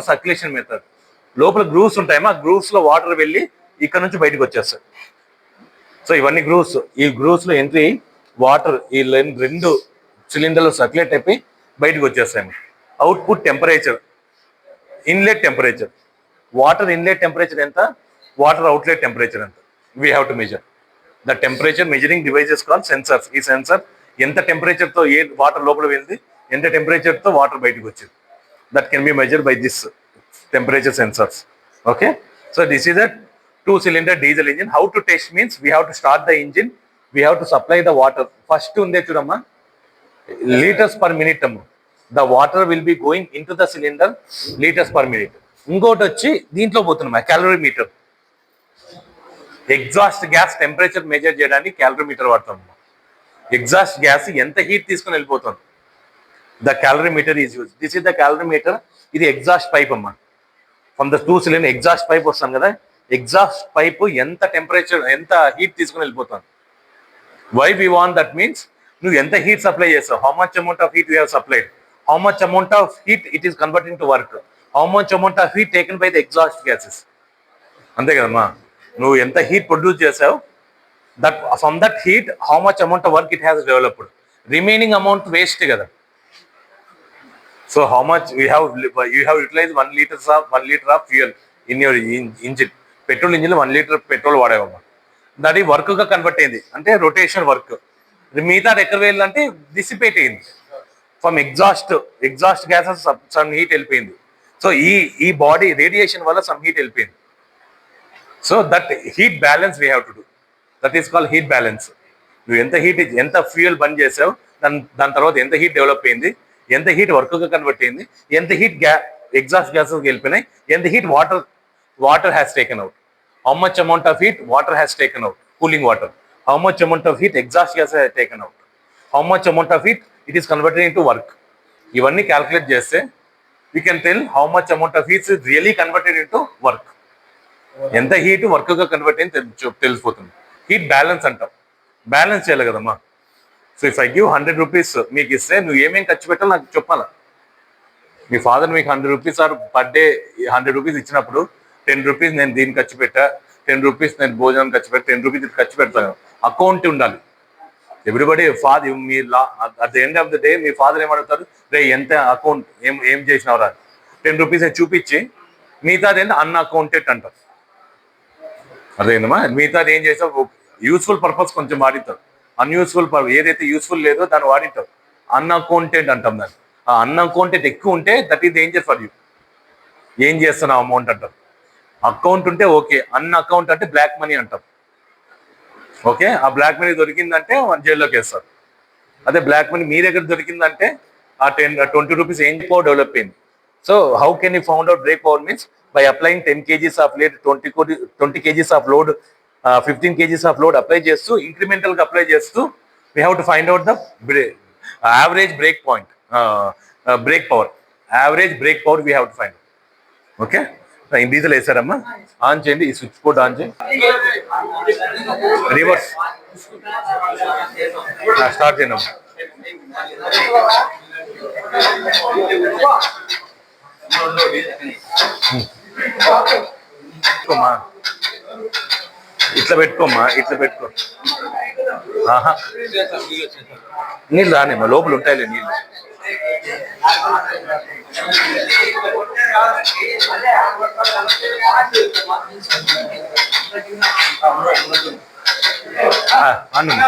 Circulation method. లోపల grooves ఉంటాయేమో ఆ గ్రూవ్స్ లో వాటర్ వెళ్ళి ఇక్కడ నుంచి బయటకు వచ్చేస్తాయి. సో ఇవన్నీ గ్రూవ్స్, ఈ గ్రూవ్స్ లో ఎంట్రీ వాటర్ ఈ రెండు సిలిండర్లు సర్క్యులేట్ అయిపోయి బయటకు వచ్చేస్తాయి. Output temperature, inlet temperature, water inlet temperature ఎంత, వాటర్ అవుట్లెట్ టెంపరేచర్ ఎంత, we have to measure. The temperature measuring devices call sensors. ఈ సెన్సర్ ఎంత టెంపరేచర్ తో ఏ వాటర్ లోపల వెళ్ళింది, ఎంత టెంపరేచర్ తో వాటర్ బయటకు వచ్చింది, that can be measured by this temperature sensors. Okay, so this is a 2-cylinder diesel engine. How to test means we have to start the engine, we have to supply the water. First unde chudamma liters per minute amma, the water will be going into the cylinder liters per minute. Ingoti vachi deentlo pothunna calorimeter, exhaust gas temperature measure cheyadaniki calorimeter vaadtam. Exhaust gas enta heat teeskoni vellipotundi, the calorimeter is used. This is the calorimeter. ఇది exhaust pipe అమ్మా. From the 2-cylinder exhaust pipe వస్తాం కదా, exhaust pipe ఎంత temperature ఎంత heat తీసుకుని వెళ్ళిపోతుంది. Why we want that means నువ్వు ఎంత హీట్ సప్లై చేస్తావు, how much amount of heat you have supplied, how much amount of heat it is converting to work, how much amount of heat taken by the exhaust gases. అంతే కదమ్మా, నువ్వు ఎంత heat produce చేసావు, that from that heat how much amount of work it has developed, remaining amount waste కదా. So how much you have utilized 1 liter of fuel in your engine. Petrol engine లో 1 liter petrol వాడేవమ్మా, దాని work గా convert అయింది అంటే rotation work. మిగతా ఎక్కడ వెళ్ళాలంటే dissipate అయింది from exhaust gases, some heat వెళ్ళిపోయింది. సో ఈ బాడీ రేడియేషన్ వల్ల సమ్ హీట్ వెళ్ళిపోయింది. So that heat balance we have to do, that is called heat balance. నువ్వు ఎంత ఫ్యూయల్ బంద్ చేసావు, దాని తర్వాత ఎంత హీట్ డెవలప్ అయింది, ఎంత హీట్ వర్క్గా కన్వర్ట్ అయింది, ఎంత హీట్ ఎగ్జాస్ట్ గ్యాసెస్ వెళ్ళిపోయినాయి, ఎంత heat water has taken out, how much amount of heat water has taken out, cooling water, how much amount of heat exhaust gas has taken out, how much amount of heat it is converted in to work. ఇవన్నీ calculate చేస్తే we can tell how much amount of heat is really converted in to work. ఎంత heat వర్క్గా convert అయింది తెలిసిపోతుంది. Heat balance అంటాం, balance చేయాలి కదమ్మా. So if I give 100 rupees మీకు ఇస్తే నువ్వు ఏమేమి ఖర్చు పెట్టాలో నాకు చెప్పాలా. మీ ఫాదర్ మీకు 100 rupees or per day 100 rupees ఇచ్చినప్పుడు 10 రూపీస్ నేను దీనికి ఖర్చు పెట్టా, 10 రూపీస్ నేను భోజనం ఖర్చు పెట్టా, 10 రూపీస్ ఖర్చు పెడతాను. అకౌంట్ ఉండాలి. Everybody father me at the end of the day మీ ఫాదర్ ఏమడుగుతారు, రే ఎంత అకౌంట్ ఏం చేసినవరా, 10 రూపీస్ చూపించి మిగతాది ఏంటి అన్అకౌంటెడ్ అంటారు. అదేందమ్మా, మిగతాది ఏం చేసావు, యూస్ఫుల్ పర్పస్ కొంచెం వాడితారు, అన్యూస్ఫుల్ ఏదైతే యూస్ఫుల్ లేదో దాన్ని వాడింటావు, అన్అకౌంటెడ్ అంటాం దాన్ని. ఆ అన్అకౌంటెడ్ ఎక్కువ ఉంటే that is danger for you. ఏం చేస్తున్నావు అమౌంట్ అంటాం. అకౌంట్ ఉంటే ఓకే, అన్అకౌంట్ అంటే బ్లాక్ మనీ అంటాం. ఓకే, ఆ బ్లాక్ మనీ దొరికిందంటే జైల్లోకి వేస్తారు. అదే బ్లాక్ మనీ మీ దగ్గర దొరికిందంటే ఆ 20 రూపీస్ ఏం పవర్ డెవలప్ అయింది. So how can you found out break power means by applying 10 kgs of load, 20 kgs of load, 15 kgs of load apply చేస్తూ ఇంక్రిమెంటల్ గా అప్లై చేస్తూ we have to find out the average break point, break power, average break power we have to find. Okay, diesel వేసారమ్మా, on చేయండి, ఈ switch board on చేయండి, reverse start చేయండి అమ్మా. ఇట్లా పెట్టుకోమ్మా, ఇట్లా పెట్టుకో. ఆహా, నీళ్ళు రానేమ్మా, లోపల ఉంటాయిలే నీళ్ళు. అన్నం